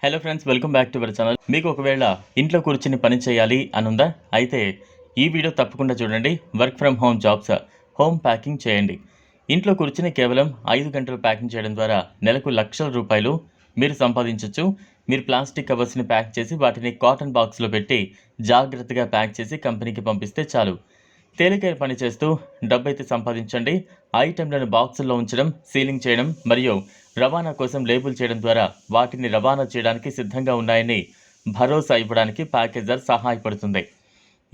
Hello friends, welcome back to our channel. మీకు ఒకవేళ ఇంట్లో కూర్చుని పని చేయాలి అనుందా? అయితే ఈ వీడియో తప్పకుండా చూడండి. Work from home jobs, home packing చేయండి. ఇంట్లో కూర్చుని కేవలం 5 గంటలు ప్యాకింగ్ చేయడం ద్వారా నెలకు లక్షల రూపాయలు మీరు సంపాదించవచ్చు. మీరు ప్లాస్టిక్ కవర్స్ని ప్యాక్ చేసి వాటిని కాటన్ బాక్స్లో పెట్టి జాగ్రత్తగా ప్యాక్ చేసి కంపెనీకి పంపిస్తే చాలు. తేలికైన పని చేస్తూ డబ్బైతే సంపాదించండి. ఐటెంలను బాక్సుల్లో ఉంచడం, సీలింగ్ చేయడం మరియు రవాణా కోసం లేబుల్ చేయడం ద్వారా వాటిని రవాణా చేయడానికి సిద్ధంగా ఉన్నాయని భరోసా ఇవ్వడానికి ప్యాకేజర్ సహాయపడుతుంది.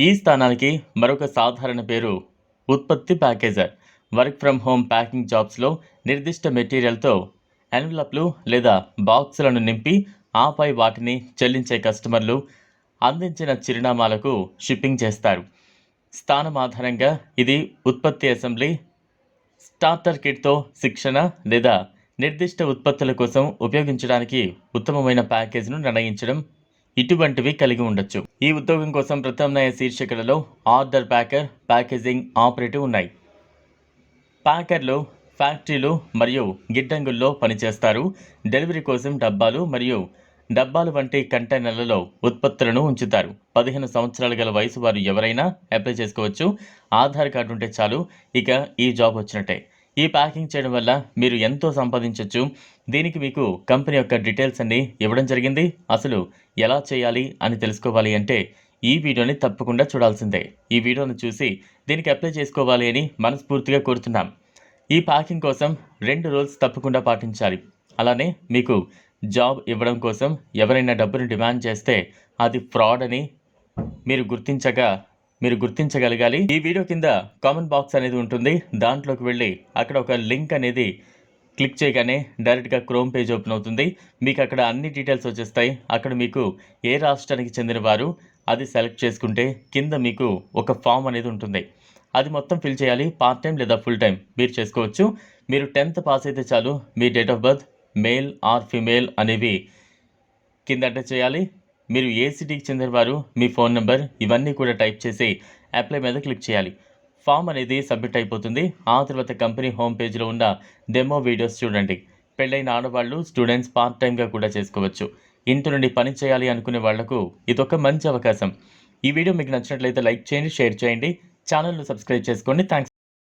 ఈ స్థానానికి మరొక సాధారణ పేరు ఉత్పత్తి ప్యాకేజర్. వర్క్ ఫ్రమ్ హోమ్ ప్యాకింగ్ జాబ్స్లో నిర్దిష్ట మెటీరియల్తో ఎన్వలప్లు లేదా బాక్సులను నింపి ఆపై వాటిని చెల్లించే కస్టమర్లు అందించిన చిరునామాలకు షిప్పింగ్ చేస్తారు. స్థానం ఆధారంగా ఇది ఉత్పత్తి అసెంబ్లీ, స్టార్టర్ కిట్తో శిక్షణ లేదా నిర్దిష్ట ఉత్పత్తుల కోసం ఉపయోగించడానికి ఉత్తమమైన ప్యాకేజ్ను నిర్ణయించడం ఇటువంటివి కలిగి ఉండొచ్చు. ఈ ఉద్యోగం కోసం ప్రత్యామ్నాయ శీర్షికలలో ఆర్డర్ ప్యాకర్, ప్యాకేజింగ్ ఆపరేటివ్ ఉన్నాయి. ప్యాకర్లు ఫ్యాక్టరీలు మరియు గిడ్డంగుల్లో పనిచేస్తారు. డెలివరీ కోసం డబ్బాలు వంటి కంటైనర్లలో ఉత్పత్తులను ఉంచుతారు. 15 సంవత్సరాలు గల వయసు వారు ఎవరైనా అప్లై చేసుకోవచ్చు. ఆధార్ కార్డు ఉంటే చాలు, ఇక ఈ జాబ్ వచ్చినట్టే. ఈ ప్యాకింగ్ చేయడం వల్ల మీరు ఎంతో సంపాదించవచ్చు. దీనికి మీకు కంపెనీ యొక్క డీటెయిల్స్ అన్ని ఇవ్వడం జరిగింది. అసలు ఎలా చేయాలి అని తెలుసుకోవాలి అంటే ఈ వీడియోని తప్పకుండా చూడాల్సిందే. ఈ వీడియోను చూసి దీనికి అప్లై చేసుకోవాలి అని మనస్ఫూర్తిగా కోరుతున్నాం. ఈ ప్యాకింగ్ కోసం 2 రూల్స్ తప్పకుండా పాటించాలి. అలానే మీకు జాబ్ ఇవ్వడం కోసం ఎవరైనా డబ్బును డిమాండ్ చేస్తే అది ఫ్రాడ్ అని మీరు గుర్తించగలగాలి. ఈ వీడియో కింద కామెంట్ బాక్స్ అనేది ఉంటుంది. దాంట్లోకి వెళ్ళి అక్కడ ఒక లింక్ అనేది క్లిక్ చేయగానే డైరెక్ట్గా క్రోమ్ పేజ్ ఓపెన్ అవుతుంది. మీకు అక్కడ అన్ని డీటెయిల్స్ వచ్చేస్తాయి. అక్కడ మీకు ఏ రాష్ట్రానికి చెందిన వారు అది సెలెక్ట్ చేసుకుంటే కింద మీకు ఒక ఫామ్ అనేది ఉంటుంది. అది మొత్తం ఫిల్ చేయాలి. పార్ట్ టైం లేదా ఫుల్ టైం మీరు చేసుకోవచ్చు. మీరు 10th పాస్ అయితే చాలు. మీ date of birth, male or female అనేవి కింద ఎంటర్ చేయాలి. మీరు ఏ సిటీకి చెందినవారు, మీ ఫోన్ నెంబర్ ఇవన్నీ కూడా టైప్ చేసి అప్లై మీద క్లిక్ చేయాలి. ఫామ్ అనేది సబ్మిట్ అయిపోతుంది. ఆ తర్వాత కంపెనీ హోమ్ పేజ్లో ఉన్న డెమో వీడియోస్ చూడండి. పెళ్ళైన ఆడవాళ్ళు, స్టూడెంట్స్ పార్ట్ టైంగా కూడా చేసుకోవచ్చు. ఇంటి నుండి పని చేయాలి అనుకునే వాళ్లకు ఇదొక మంచి అవకాశం. ఈ వీడియో మీకు నచ్చినట్లయితే లైక్ చేయండి, షేర్ చేయండి, ఛానల్ను సబ్స్క్రైబ్ చేసుకోండి. థ్యాంక్స్.